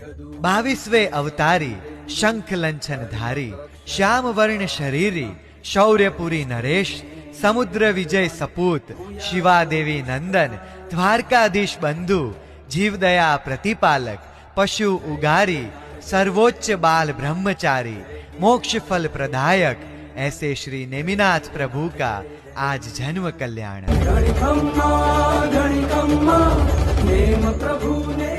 22वे अवतारी शंख लंछन धारी श्याम वर्ण शरीरी शौर्यपुरी नरेश समुद्र विजय सपूत शिवा देवी नंदन द्वारकाधीश बंधु जीवदया प्रतिपालक पशु उगारी सर्वोच्च बाल ब्रह्मचारी मोक्ष फल प्रदायक ऐसे श्री नेमिनाथ प्रभु का आज जन्म कल्याण। गणिकम्मा नेम प्रभु ने